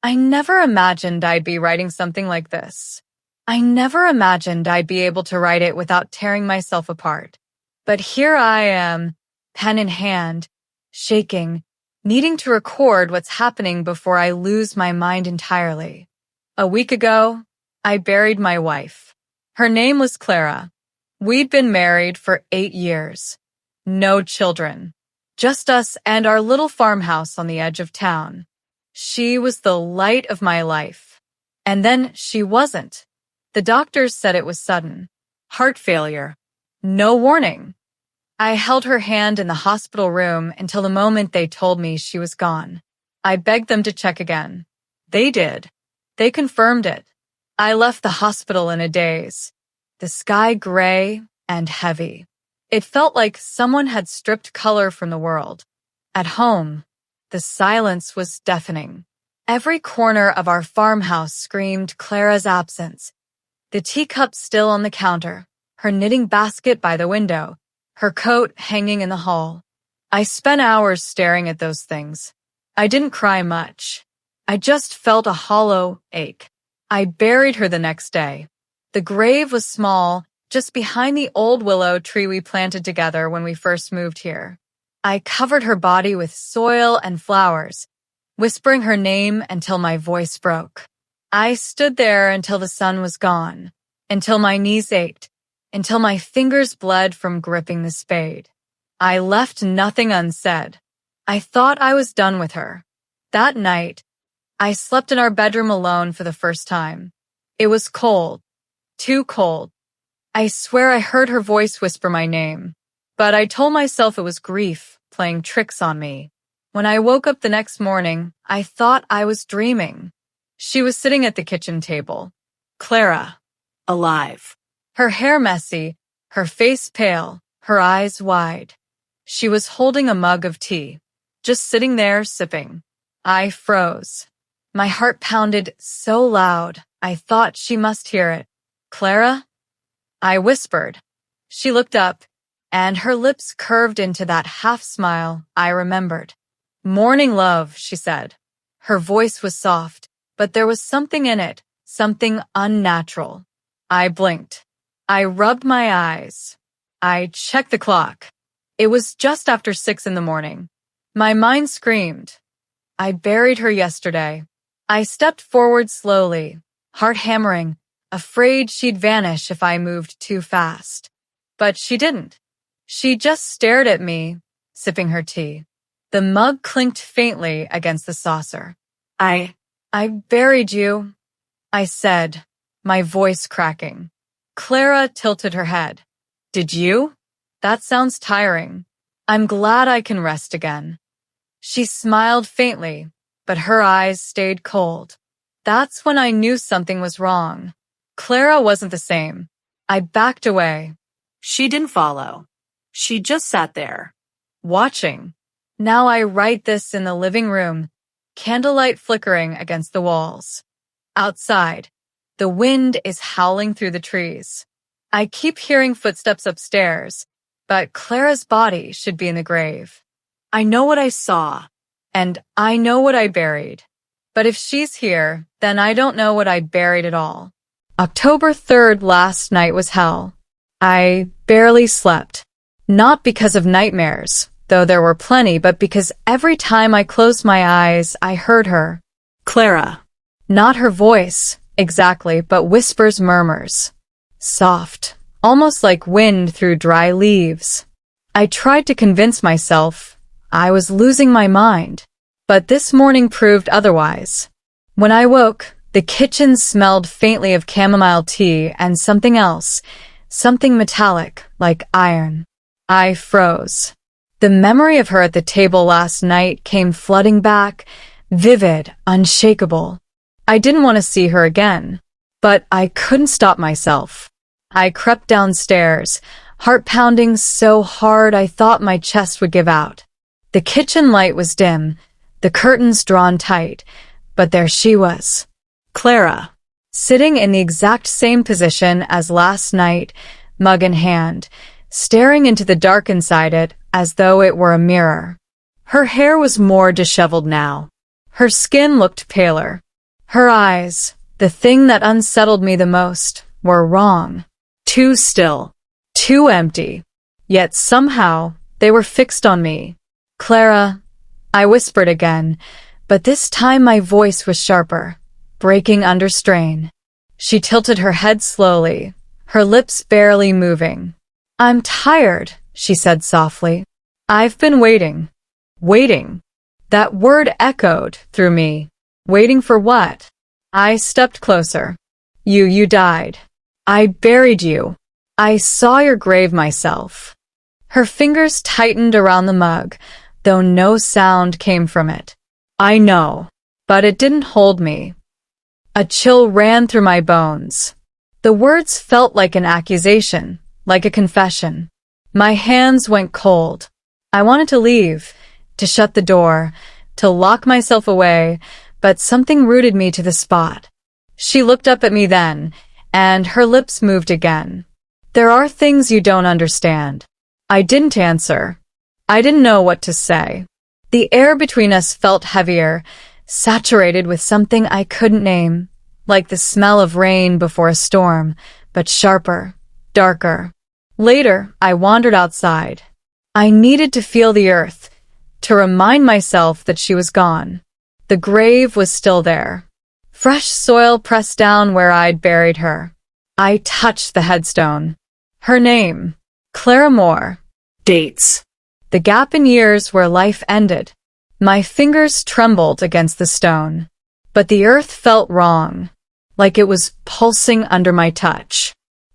I never imagined I'd be writing something like this. I never imagined I'd be able to write it without tearing myself apart. But here I am, pen in hand, shaking, needing to record what's happening before I lose my mind entirely. A week ago, I buried my wife. Her name was Clara. We'd been married for 8 years. No children. Just us and our little farmhouse on the edge of town. She was the light of my life. And then she wasn't. The doctors said it was sudden. Heart failure. No warning. I held her hand in the hospital room until the moment they told me she was gone. I begged them to check again. They did. They confirmed it. I left the hospital in a daze. The sky gray and heavy. It felt like someone had stripped color from the world. At home, the silence was deafening. Every corner of our farmhouse screamed Clara's absence. The teacup still on the counter, her knitting basket by the window, her coat hanging in the hall. I spent hours staring at those things. I didn't cry much. I just felt a hollow ache. I buried her the next day. The grave was small, just behind the old willow tree we planted together when we first moved here. I covered her body with soil and flowers, whispering her name until my voice broke. I stood there until the sun was gone, until my knees ached, until my fingers bled from gripping the spade. I left nothing unsaid. I thought I was done with her. That night, I slept in our bedroom alone for the first time. It was cold, too cold. I swear I heard her voice whisper my name, but I told myself it was grief playing tricks on me. When I woke up the next morning, I thought I was dreaming. She was sitting at the kitchen table. Clara, alive. Her hair messy, her face pale, her eyes wide. She was holding a mug of tea, just sitting there sipping. I froze. My heart pounded so loud, I thought she must hear it. Clara? I whispered. She looked up, and her lips curved into that half-smile I remembered. Morning, love, she said. Her voice was soft, but there was something in it, something unnatural. I blinked. I rubbed my eyes. I checked the clock. It was just after 6 in the morning. My mind screamed. I buried her yesterday. I stepped forward slowly, heart hammering, afraid she'd vanish if I moved too fast. But she didn't. She just stared at me, sipping her tea. The mug clinked faintly against the saucer. I buried you, I said, my voice cracking. Clara tilted her head. Did you? That sounds tiring. I'm glad I can rest again. She smiled faintly, but her eyes stayed cold. That's when I knew something was wrong. Clara wasn't the same. I backed away. She didn't follow. She just sat there, watching. Now I write this in the living room, candlelight flickering against the walls. Outside, the wind is howling through the trees. I keep hearing footsteps upstairs, but Clara's body should be in the grave. I know what I saw, and I know what I buried. But if she's here, then I don't know what I buried at all. October 3rd last night was hell. I barely slept. Not because of nightmares, though there were plenty, but because every time I closed my eyes, I heard her. Clara. Not her voice, exactly, but whispers, murmurs. Soft, almost like wind through dry leaves. I tried to convince myself I was losing my mind, but this morning proved otherwise. When I woke, the kitchen smelled faintly of chamomile tea and something else, something metallic, like iron. I froze. The memory of her at the table last night came flooding back, vivid, unshakable. I didn't want to see her again, but I couldn't stop myself. I crept downstairs, heart pounding so hard I thought my chest would give out. The kitchen light was dim, the curtains drawn tight, but there she was. Clara, sitting in the exact same position as last night, mug in hand, staring into the dark inside it as though it were a mirror. Her hair was more disheveled now. Her skin looked paler. Her eyes, the thing that unsettled me the most, were wrong. Too still. Too empty. Yet somehow, they were fixed on me. "Clara," I whispered again, but this time my voice was sharper, breaking under strain. She tilted her head slowly, her lips barely moving. "I'm tired," she said softly. "I've been waiting." Waiting. That word echoed through me. Waiting for what? I stepped closer. You died. I buried you. I saw your grave myself." Her fingers tightened around the mug, though no sound came from it. I know, but it didn't hold me. A chill ran through my bones. The words felt like an accusation, like a confession. My hands went cold. I wanted to leave, to shut the door, to lock myself away, but something rooted me to the spot. She looked up at me then, and her lips moved again. "There are things you don't understand." I didn't answer. I didn't know what to say. The air between us felt heavier, saturated with something I couldn't name, like the smell of rain before a storm, but sharper, darker. Later, I wandered outside. I needed to feel the earth, to remind myself that she was gone. The grave was still there. Fresh soil pressed down where I'd buried her. I touched the headstone. Her name, Clara Moore. Dates. The gap in years where life ended. My fingers trembled against the stone. But the earth felt wrong, like it was pulsing under my touch.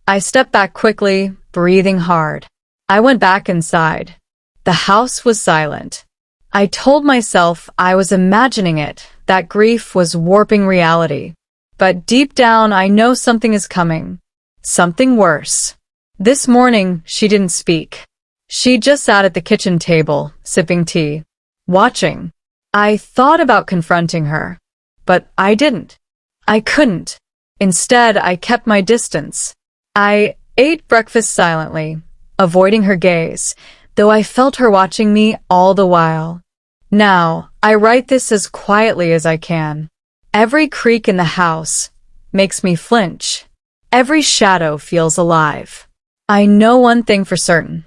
I stepped back quickly, breathing hard. I went back inside. The house was silent. I told myself I was imagining it, that grief was warping reality. But deep down, I know something is coming. Something worse. This morning, she didn't speak. She just sat at the kitchen table, sipping tea, watching. I thought about confronting her, but I didn't. I couldn't. Instead, I kept my distance. I ate breakfast silently, avoiding her gaze, though I felt her watching me all the while. Now, I write this as quietly as I can. Every creak in the house makes me flinch. Every shadow feels alive. I know one thing for certain.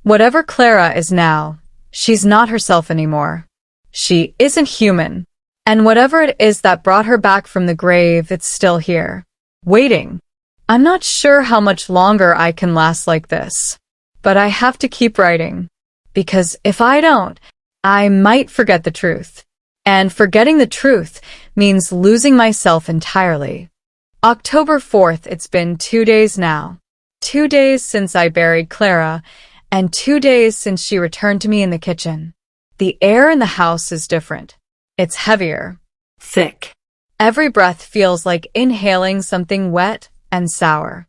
Whatever Clara is now, she's not herself anymore. She isn't human. And whatever it is that brought her back from the grave, it's still here, waiting. I'm not sure how much longer I can last like this. But I have to keep writing. Because if I don't, I might forget the truth. And forgetting the truth means losing myself entirely. October 4th, it's been 2 days now. 2 days since I buried Clara, and 2 days since she returned to me in the kitchen. The air in the house is different. It's heavier, thick. Every breath feels like inhaling something wet and sour.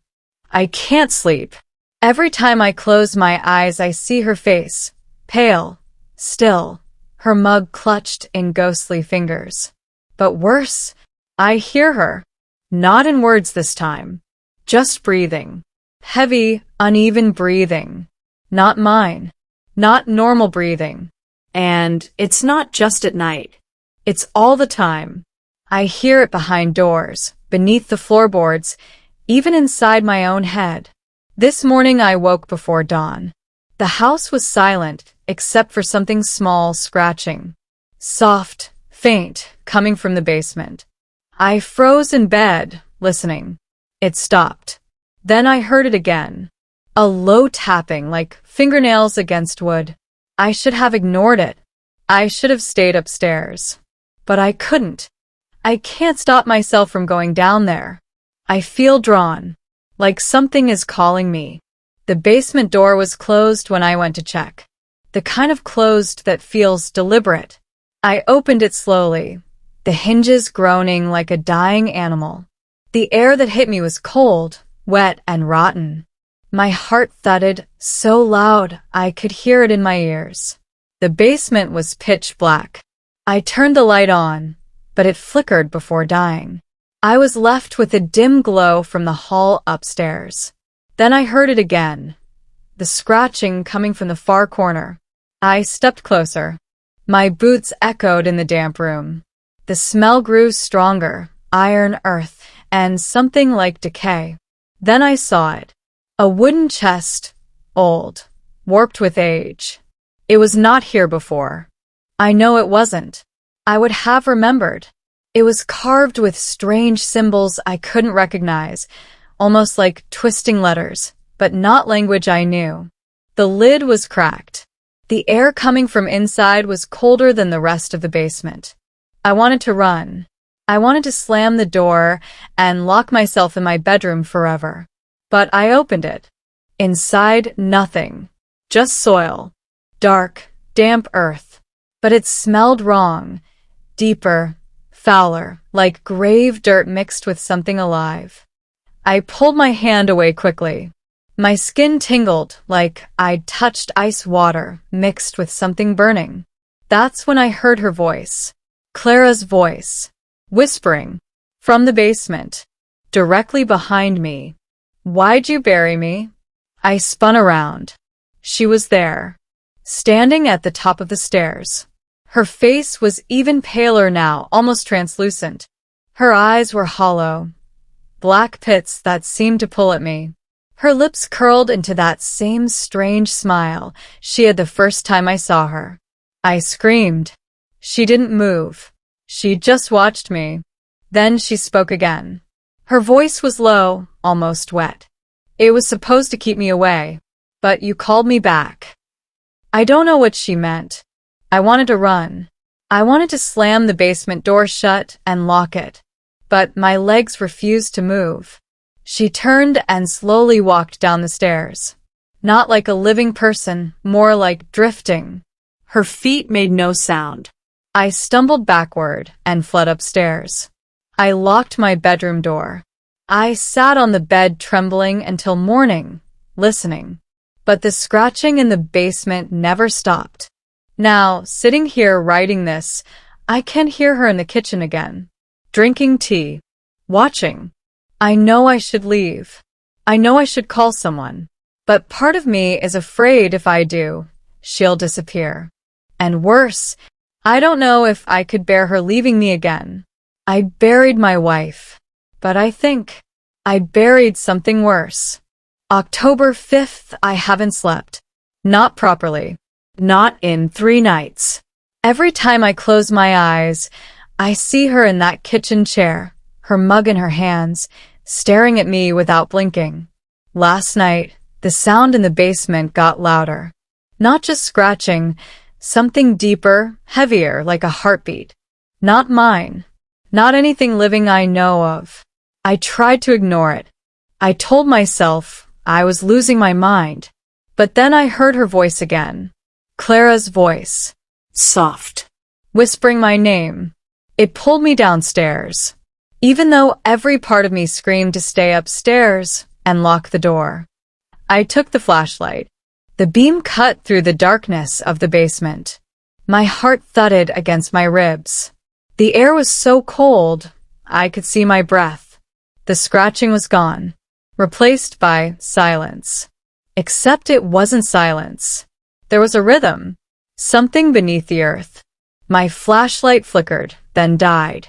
I can't sleep. Every time I close my eyes, I see her face, pale, still, her mug clutched in ghostly fingers. But worse, I hear her, not in words this time, just breathing. Heavy, uneven breathing. Not mine. Not normal breathing. And it's not just at night. It's all the time. I hear it behind doors, beneath the floorboards, even inside my own head. This morning I woke before dawn. The house was silent, except for something small scratching. Soft, faint, coming from the basement. I froze in bed, listening. It stopped. Then I heard it again. A low tapping, like fingernails against wood. I should have ignored it. I should have stayed upstairs. But I couldn't. I can't stop myself from going down there. I feel drawn, like something is calling me. The basement door was closed when I went to check. The kind of closed that feels deliberate. I opened it slowly, the hinges groaning like a dying animal. The air that hit me was cold, wet, and rotten. My heart thudded so loud I could hear it in my ears. The basement was pitch black. I turned the light on, but it flickered before dying. I was left with a dim glow from the hall upstairs. Then I heard it again, the scratching coming from the far corner. I stepped closer. My boots echoed in the damp room. The smell grew stronger, iron, earth, and something like decay. Then I saw it. A wooden chest, old, warped with age. It was not here before. I know it wasn't. I would have remembered. It was carved with strange symbols I couldn't recognize, almost like twisting letters, but not language I knew. The lid was cracked. The air coming from inside was colder than the rest of the basement. I wanted to run. I wanted to slam the door and lock myself in my bedroom forever. But I opened it. Inside, nothing. Just soil. Dark, damp earth. But it smelled wrong. Deeper, fouler, like grave dirt mixed with something alive. I pulled my hand away quickly. My skin tingled like I'd touched ice water mixed with something burning. That's when I heard her voice. Clara's voice. Whispering. From the basement. Directly behind me. "Why'd you bury me?" I spun around. She was there. Standing at the top of the stairs. Her face was even paler now, almost translucent. Her eyes were hollow. Black pits that seemed to pull at me. Her lips curled into that same strange smile she had the first time I saw her. I screamed. She didn't move. She just watched me. Then she spoke again. Her voice was low, almost wet. "It was supposed to keep me away, but you called me back." I don't know what she meant. I wanted to run. I wanted to slam the basement door shut and lock it. But my legs refused to move. She turned and slowly walked down the stairs. Not like a living person, more like drifting. Her feet made no sound. I stumbled backward and fled upstairs. I locked my bedroom door. I sat on the bed trembling until morning, listening. But the scratching in the basement never stopped. Now, sitting here writing this, I can hear her in the kitchen again. Drinking tea. Watching. I know I should leave. I know I should call someone. But part of me is afraid if I do, she'll disappear. And worse, I don't know if I could bear her leaving me again. I buried my wife. But I think I buried something worse. October 5th, I haven't slept. Not properly. Not in 3 nights. Every time I close my eyes, I see her in that kitchen chair, her mug in her hands, staring at me without blinking. Last night, the sound in the basement got louder. Not just scratching, something deeper, heavier, like a heartbeat. Not mine. Not anything living I know of. I tried to ignore it. I told myself I was losing my mind. But then I heard her voice again. Clara's voice. Soft. Whispering my name. It pulled me downstairs. Even though every part of me screamed to stay upstairs and lock the door. I took the flashlight. The beam cut through the darkness of the basement. My heart thudded against my ribs. The air was so cold, I could see my breath. The scratching was gone, replaced by silence. Except it wasn't silence. There was a rhythm, something beneath the earth. My flashlight flickered, then died.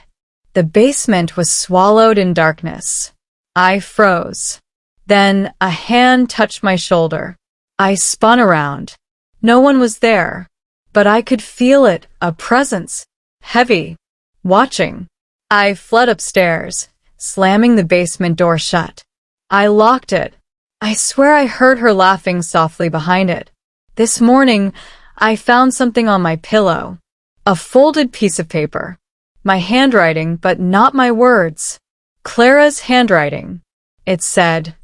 The basement was swallowed in darkness. I froze. Then a hand touched my shoulder. I spun around. No one was there, but I could feel it, a presence, heavy, watching. I fled upstairs, slamming the basement door shut. I locked it. I swear I heard her laughing softly behind it. This morning, I found something on my pillow. A folded piece of paper. My handwriting, but not my words. Clara's handwriting. It said,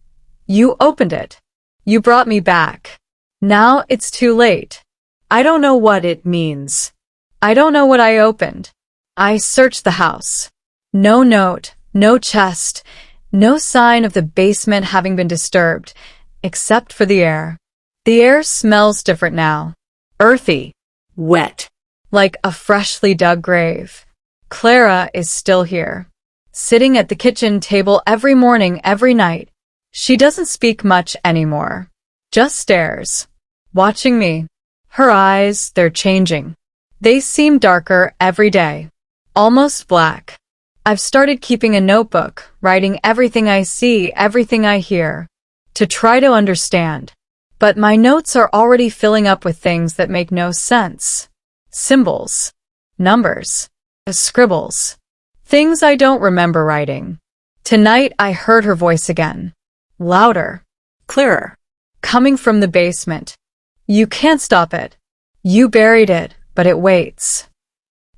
"You opened it. You brought me back. Now it's too late." I don't know what it means. I don't know what I opened. I searched the house. No note, no chest, no sign of the basement having been disturbed, except for the air. The air smells different now. Earthy. Wet. Like a freshly dug grave. Clara is still here. Sitting at the kitchen table every morning, every night. She doesn't speak much anymore. Just stares. Watching me. Her eyes, they're changing. They seem darker every day. Almost black. I've started keeping a notebook, writing everything I see, everything I hear, to try to understand. But my notes are already filling up with things that make no sense. Symbols, numbers, scribbles, things I don't remember writing. Tonight I heard her voice again. Louder, clearer, coming from the basement. You can't stop it. You buried it, but it waits.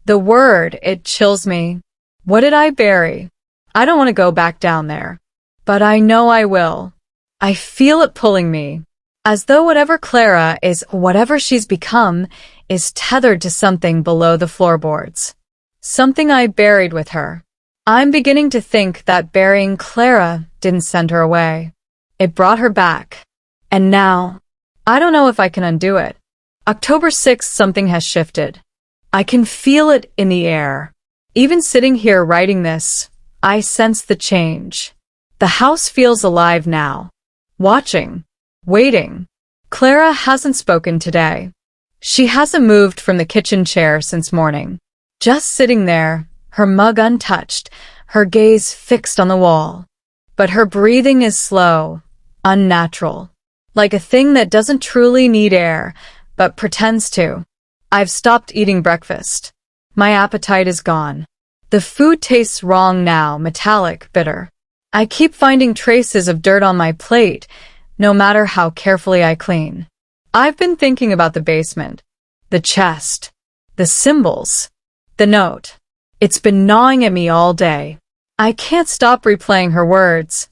The word, it chills me. What did I bury? I don't want to go back down there. But I know I will. I feel it pulling me. As though whatever Clara is, whatever she's become, is tethered to something below the floorboards. Something I buried with her. I'm beginning to think that burying Clara didn't send her away. It brought her back. And now, I don't know if I can undo it. October 6th, something has shifted. I can feel it in the air. Even sitting here writing this, I sense the change. The house feels alive now. Watching. Waiting. Clara hasn't spoken today. She hasn't moved from the kitchen chair since morning. Just sitting there, her mug untouched, her gaze fixed on the wall. But her breathing is slow, unnatural, like a thing that doesn't truly need air, but pretends to. I've stopped eating breakfast. My appetite is gone. The food tastes wrong now, metallic, bitter. I keep finding traces of dirt on my plate, no matter how carefully I clean. I've been thinking about the basement, the chest, the symbols, the note. It's been gnawing at me all day. I can't stop replaying her words.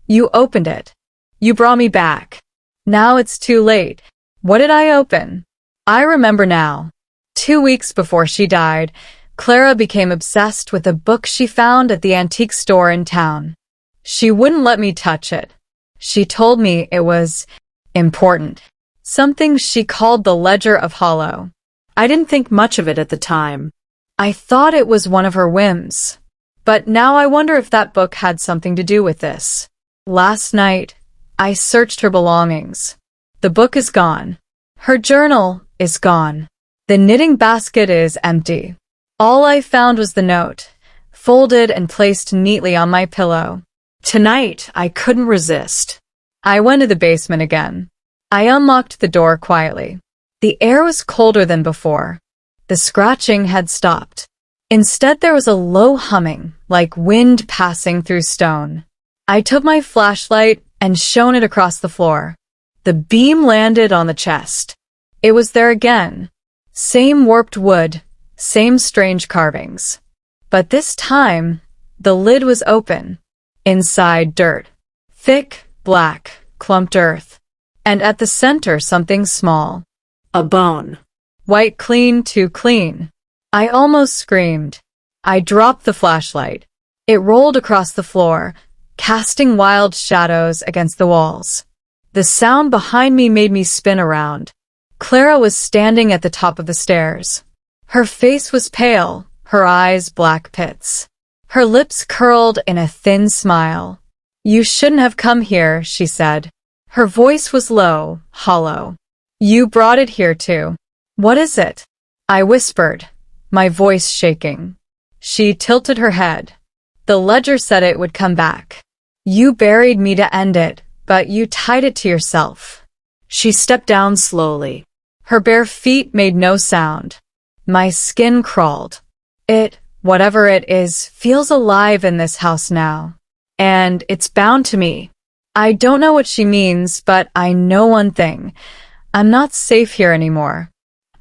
You opened it. You brought me back. Now it's too late. What did I open? I remember now. 2 weeks before she died, Clara became obsessed with a book she found at the antique store in town. She wouldn't let me touch it. She told me it was important. Something she called the Ledger of Hollow. I didn't think much of it at the time. I thought it was one of her whims. But now I wonder if that book had something to do with this. Last night, I searched her belongings. The book is gone. Her journal is gone. The knitting basket is empty. All I found was the note, folded and placed neatly on my pillow. Tonight, I couldn't resist. I went to the basement again. I unlocked the door quietly. The air was colder than before. The scratching had stopped. Instead, there was a low humming, like wind passing through stone. I took my flashlight and shone it across the floor. The beam landed on the chest. It was there again. Same warped wood, same strange carvings. But this time, the lid was open. Inside, dirt. Thick, black, clumped earth. And at the center, something small. A bone. White clean, too clean. I almost screamed. I dropped the flashlight. It rolled across the floor, casting wild shadows against the walls. The sound behind me made me spin around. Clara was standing at the top of the stairs. Her face was pale, her eyes black pits. Her lips curled in a thin smile. You shouldn't have come here, she said. Her voice was low, hollow. You brought it here too. What is it? I whispered, my voice shaking. She tilted her head. The ledger said it would come back. You buried me to end it, but you tied it to yourself. She stepped down slowly. Her bare feet made no sound. My skin crawled. It, whatever it is, feels alive in this house now. And it's bound to me. I don't know what she means, but I know one thing. I'm not safe here anymore.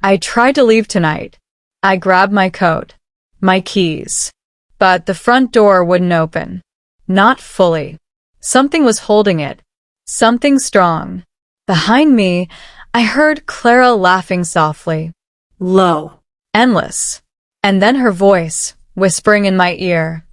I tried to leave tonight. I grabbed my coat, my keys. But the front door wouldn't open. Not fully. Something was holding it. Something strong. Behind me, I heard Clara laughing softly. Low. Endless. And then her voice, whispering in my ear.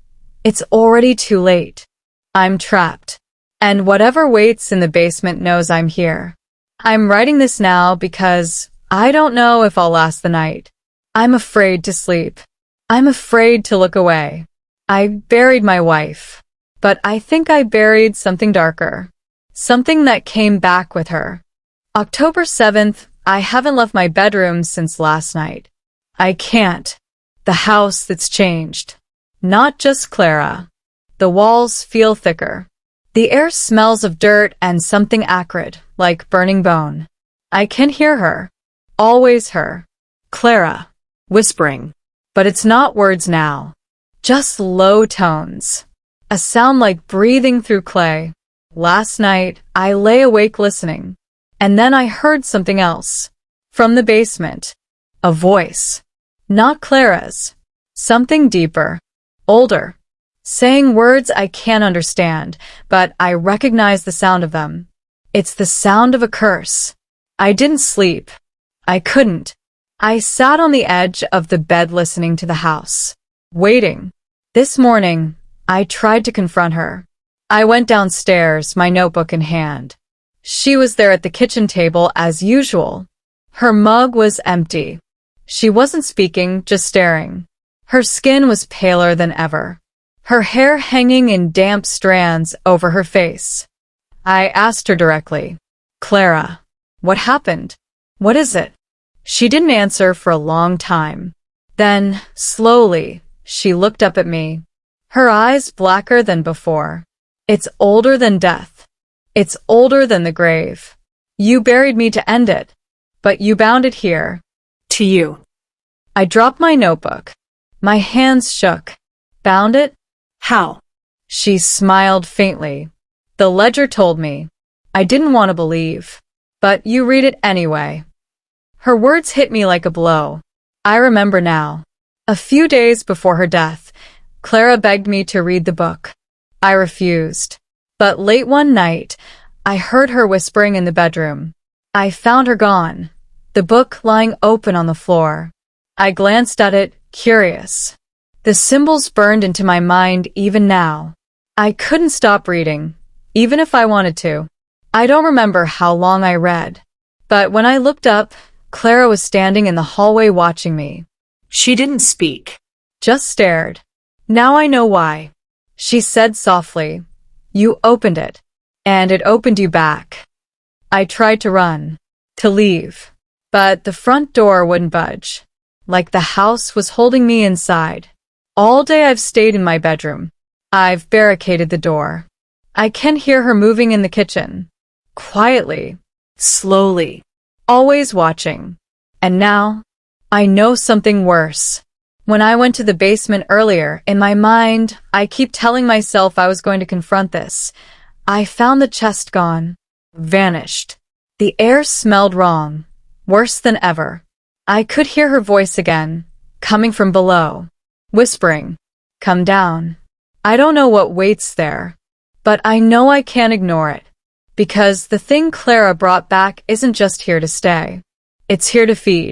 It's already too late. I'm trapped. And whatever waits in the basement knows I'm here. I'm writing this now because I don't know if I'll last the night. I'm afraid to sleep. I'm afraid to look away. I buried my wife. But I think I buried something darker. Something that came back with her. October 7th, I haven't left my bedroom since last night. I can't. The house that's changed. Not just Clara. The walls feel thicker. The air smells of dirt and something acrid, like burning bone. I can hear her. Always her. Clara. Whispering. But it's not words now. Just low tones. A sound like breathing through clay. Last night, I lay awake listening. And then I heard something else. From the basement. A voice. Not Clara's. Something deeper. Older. Saying words I can't understand, but I recognize the sound of them. It's the sound of a curse. I didn't sleep. I couldn't. I sat on the edge of the bed listening to the house. Waiting. This morning, I tried to confront her. I went downstairs, my notebook in hand. She was there at the kitchen table as usual. Her mug was empty. She wasn't speaking, just staring. Her skin was paler than ever. Her hair hanging in damp strands over her face. I asked her directly, Clara, what happened? What is it? She didn't answer for a long time. Then, slowly, she looked up at me. Her eyes blacker than before. It's older than death. It's older than the grave. You buried me to end it, but you bound it here. To you. I dropped my notebook. My hands shook. Bound it? How? She smiled faintly. The ledger told me. I didn't want to believe. But you read it anyway. Her words hit me like a blow. I remember now. A few days before her death, Clara begged me to read the book. I refused. But late one night, I heard her whispering in the bedroom. I found her gone, the book lying open on the floor. I glanced at it, curious. The symbols burned into my mind even now. I couldn't stop reading, even if I wanted to. I don't remember how long I read. But when I looked up, Clara was standing in the hallway watching me. She didn't speak. Just stared. Now I know why. She said softly, You opened it. And it opened you back. I tried to run. To leave. But the front door wouldn't budge. Like the house was holding me inside. All day I've stayed in my bedroom. I've barricaded the door. I can hear her moving in the kitchen. Quietly. Slowly. Always watching. And now, I know something worse. When I went to the basement earlier, in my mind, I keep telling myself I was going to confront this. I found the chest gone. Vanished. The air smelled wrong. Worse than ever. I could hear her voice again, coming from below. Whispering, Come down. I don't know what waits there. But I know I can't ignore it. Because the thing Clara brought back isn't just here to stay. It's here to feed.